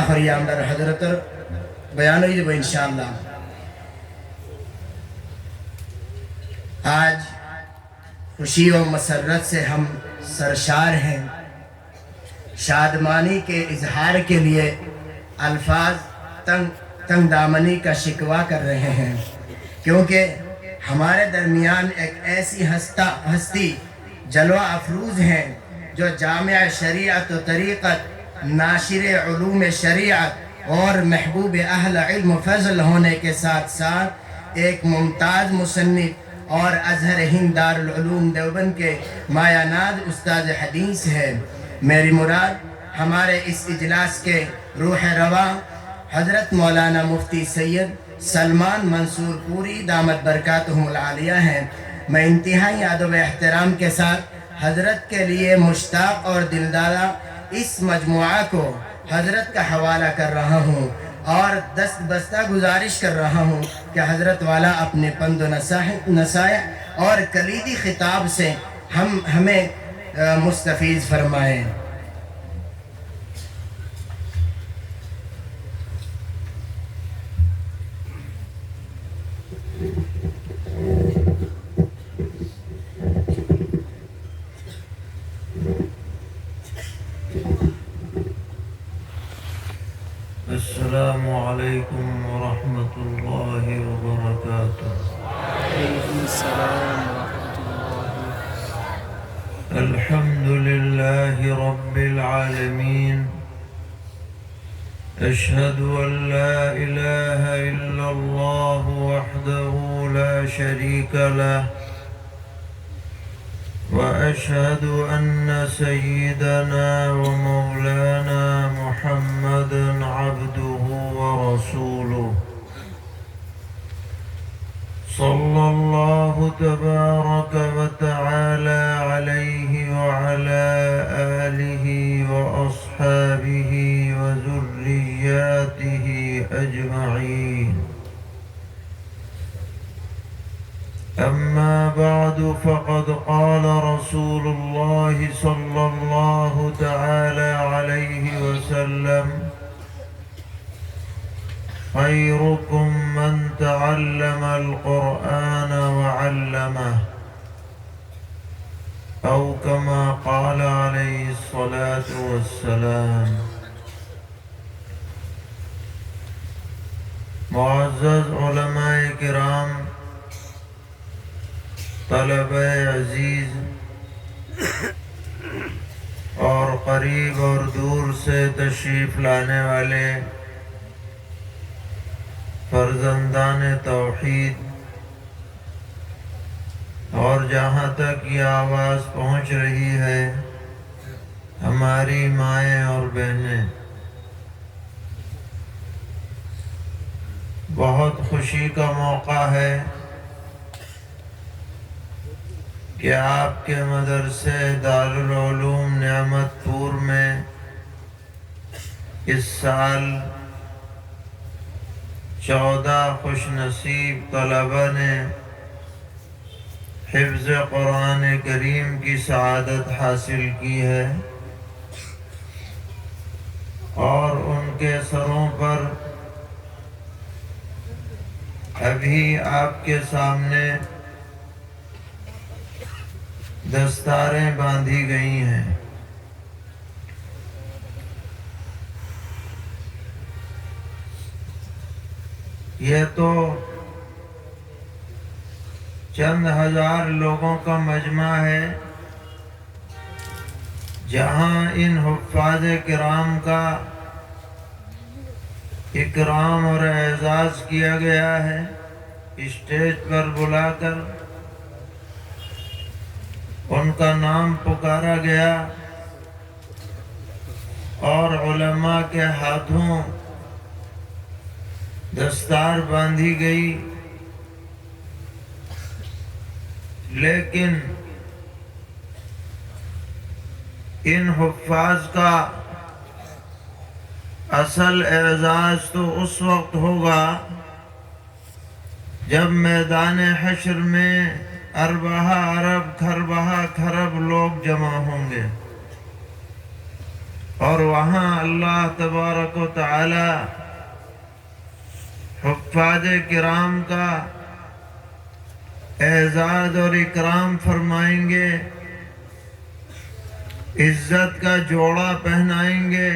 خریام در حضرت بیان ہوئی جب انشاءاللہ آج خوشی و مسرت سے ہم سرشار ہیں. شادمانی کے اظہار کے لیے الفاظ تنگ دامنی کا شکوہ کر رہے ہیں، کیونکہ ہمارے درمیان ایک ایسی ہستی جلوہ افروز ہیں جو جامع شریعت و طریقت، ناشر علوم شریعت اور محبوب اہل علم و فضل ہونے کے ساتھ ساتھ ایک ممتاز مصنف اور ازہر ہند دارالعلوم دیوبند کے مایہ ناز استاد حدیث ہے. میری مراد ہمارے اس اجلاس کے روح رواں حضرت مولانا مفتی سید سلمان منصور پوری دامت برکاتہم العالیہ ہیں. میں انتہائی ادب و احترام کے ساتھ حضرت کے لیے مشتاق اور دلدادہ اس مجموعہ کو حضرت کا حوالہ کر رہا ہوں اور دست بستہ گزارش کر رہا ہوں کہ حضرت والا اپنے پند و نصائح اور کلیدی خطاب سے ہمیں مستفیض فرمائیں. السلام علیکم ورحمۃ اللہ وبرکاتہ. وعلیکم السلام ورحمۃ اللہ. الحمد للہ رب العالمین. اشہد ان لا الہ الا اللہ وحدہ لا شریک لہ واشہد ان سیدنا ومولانا محمدا عبدہ ورسولہ صلی اللہ تبارک وتعالی علیہ وعلی آلہ واصحابہ وذریاتہ اجمعین. اما بعد فقد قال رسول اللہ صلی اللہ تعالی علیہ وسلم خيركم من تعلم القرآن وعلمه أو كما قال عليه الصلاة والسلام. معزز علماء کرام، طلبہ عزیز اور قریب اور دور سے تشریف لانے والے فرزندان توحید، اور جہاں تک یہ آواز پہنچ رہی ہے ہماری مائیں اور بہنیں، بہت خوشی کا موقع ہے کہ آپ کے مدرسے دارالعلوم نعمت پور میں اس سال 14 خوش نصیب طلبہ نے حفظ قرآن کریم کی سعادت حاصل کی ہے، اور ان کے سروں پر ابھی آپ کے سامنے دستاریں باندھی گئی ہیں. یہ تو چند ہزار لوگوں کا مجمع ہے جہاں ان حفاظ کرام کا اکرام اور اعزاز کیا گیا ہے، اسٹیج پر بلا کر ان کا نام پکارا گیا اور علماء کے ہاتھوں دستار باندھی گئی. لیکن ان حفاظ کا اصل اعزاز تو اس وقت ہوگا جب میدان حشر میں اربہ ارب کھربہ کھرب لوگ جمع ہوں گے اور وہاں اللہ تبارک و تعالی حفاظ کرام کا اعزاز اور اکرام فرمائیں گے، عزت کا جوڑا پہنائیں گے،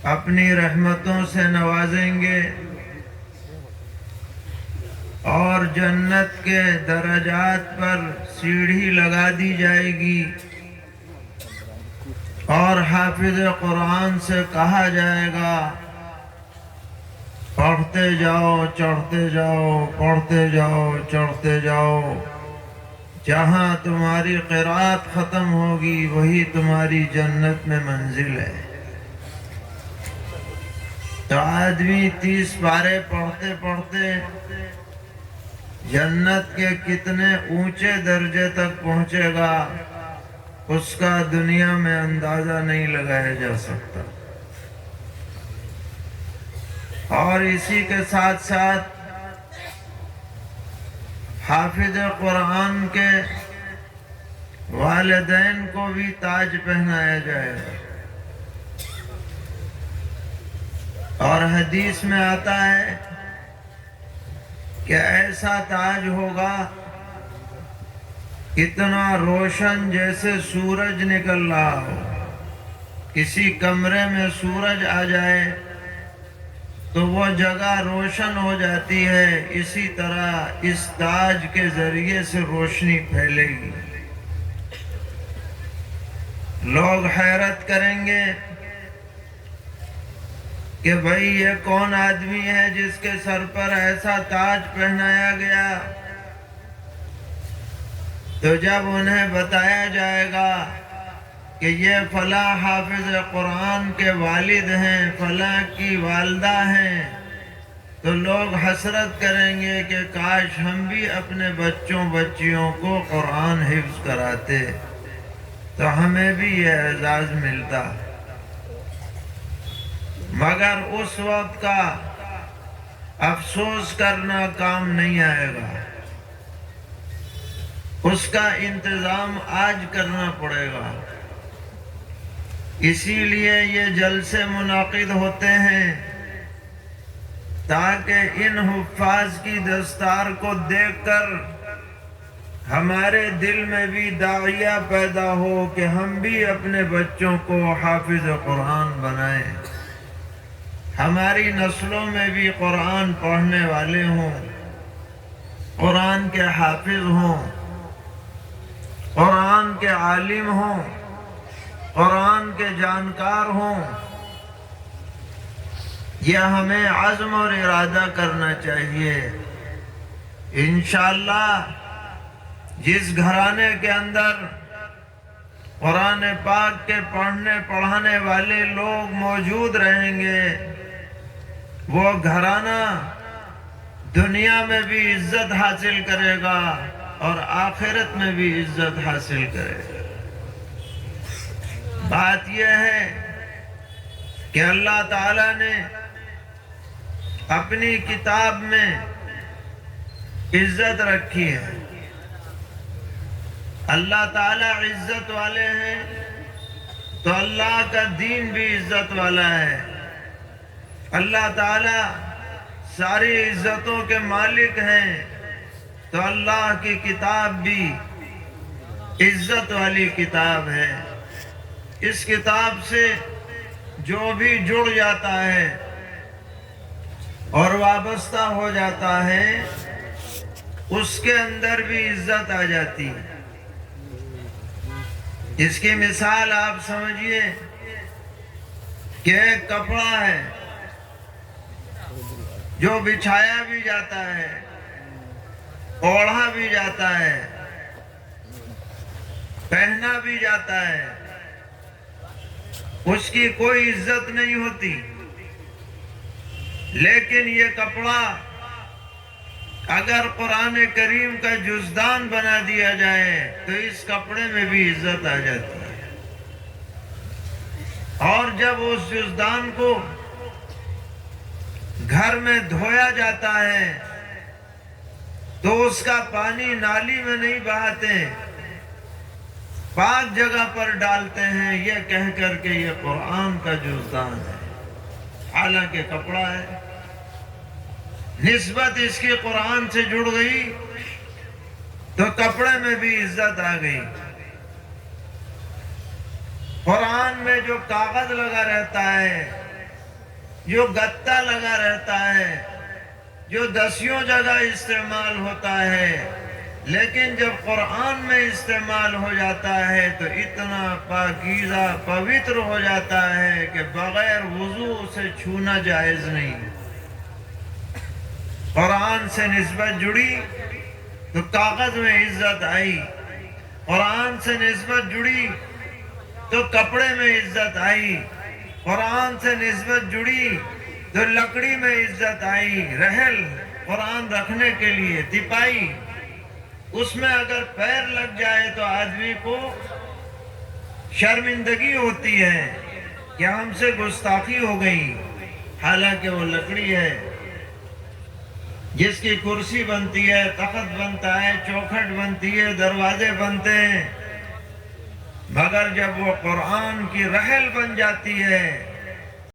اپنی رحمتوں سے نوازیں گے، اور جنت کے درجات پر سیڑھی لگا دی جائے گی، اور حافظ قرآن سے کہا جائے گا پڑھتے جاؤ چڑھتے جاؤ، پڑھتے جاؤ چڑھتے جاؤ، جہاں تمہاری قرات ختم ہوگی وہی تمہاری جنت میں منزل ہے۔ تو آدمی 30 پارے پڑھتے پڑھتے جنت کے کتنے اونچے درجے تک پہنچے گا اس کا دنیا میں اندازہ نہیں لگایا جا سکتا۔ اور اسی کے ساتھ ساتھ حافظ قرآن کے والدین کو بھی تاج پہنایا جائے گا، اور حدیث میں آتا ہے کہ ایسا تاج ہوگا اتنا روشن جیسے سورج نکل رہا ہو۔ کسی کمرے میں سورج آ جائے تو وہ جگہ روشن ہو جاتی ہے، اسی طرح اس تاج کے ذریعے سے روشنی پھیلے گی۔ لوگ حیرت کریں گے کہ بھئی یہ کون آدمی ہے جس کے سر پر ایسا تاج پہنایا گیا؟ تو جب انہیں بتایا جائے گا کہ یہ فلاں حافظ قرآن کے والد ہیں، فلاں کی والدہ ہیں، تو لوگ حسرت کریں گے کہ کاش ہم بھی اپنے بچوں بچیوں کو قرآن حفظ کراتے تو ہمیں بھی یہ اعزاز ملتا۔ مگر اس وقت کا افسوس کرنا کام نہیں آئے گا، اس کا انتظام آج کرنا پڑے گا۔ اسی لیے یہ جلسے منعقد ہوتے ہیں تاکہ ان حفاظ کی دستار کو دیکھ کر ہمارے دل میں بھی داعیہ پیدا ہو کہ ہم بھی اپنے بچوں کو حافظ قرآن بنائیں، ہماری نسلوں میں بھی قرآن پڑھنے والے ہوں، قرآن کے حافظ ہوں، قرآن کے عالم ہوں، قرآن کے جانکار ہوں۔ یہ ہمیں عزم اور ارادہ کرنا چاہیے۔ انشاءاللہ جس گھرانے کے اندر قرآن پاک کے پڑھنے پڑھانے والے لوگ موجود رہیں گے، وہ گھرانہ دنیا میں بھی عزت حاصل کرے گا اور آخرت میں بھی عزت حاصل کرے گا۔ بات یہ ہے کہ اللہ تعالیٰ نے اپنی کتاب میں عزت رکھی ہے۔ اللہ تعالیٰ عزت والے ہیں تو اللہ کا دین بھی عزت والا ہے۔ اللہ تعالیٰ ساری عزتوں کے مالک ہیں تو اللہ کی کتاب بھی عزت والی کتاب ہے۔ اس کتاب سے جو بھی جڑ جاتا ہے اور وابستہ ہو جاتا ہے اس کے اندر بھی عزت آ جاتی ہے۔ اس کی مثال آپ سمجھیے کہ ایک کپڑا ہے جو بچھایا بھی جاتا ہے، اوڑھا بھی جاتا ہے، پہنا بھی جاتا ہے، اس کی کوئی عزت نہیں ہوتی۔ لیکن یہ کپڑا اگر قرآن کریم کا جزدان بنا دیا جائے تو اس کپڑے میں بھی عزت آ جاتی ہے۔ اور جب اس جزدان کو گھر میں دھویا جاتا ہے تو اس کا پانی نالی میں نہیں بہاتے، پاک جگہ پر ڈالتے ہیں یہ کہہ کر کے یہ قرآن کا جزدان ہے، حالانکہ کپڑا ہے۔ نسبت اس کی قرآن سے جڑ گئی تو کپڑے میں بھی عزت آ گئی۔ قرآن میں جو کاغذ لگا رہتا ہے، جو گتا لگا رہتا ہے، جو دسیوں جگہ استعمال ہوتا ہے، لیکن جب قرآن میں استعمال ہو جاتا ہے تو اتنا پاکیزہ پوتر ہو جاتا ہے کہ بغیر وضو اسے چھونا جائز نہیں۔ قرآن سے نسبت جڑی تو کاغذ میں عزت آئی، قرآن سے نسبت جڑی تو کپڑے میں عزت آئی، قرآن سے نسبت جڑی تو لکڑی میں عزت آئی۔ رحل قرآن رکھنے کے لیے تپائی، اس میں اگر پیر لگ جائے تو آدمی کو شرمندگی ہوتی ہے کہ ہم سے گستاخی ہو گئی، حالانکہ وہ لکڑی ہے جس کی کرسی بنتی ہے، تخت بنتا ہے، چوکھٹ بنتی ہے، دروازے بنتے ہیں، مگر جب وہ قرآن کی رحل بن جاتی ہے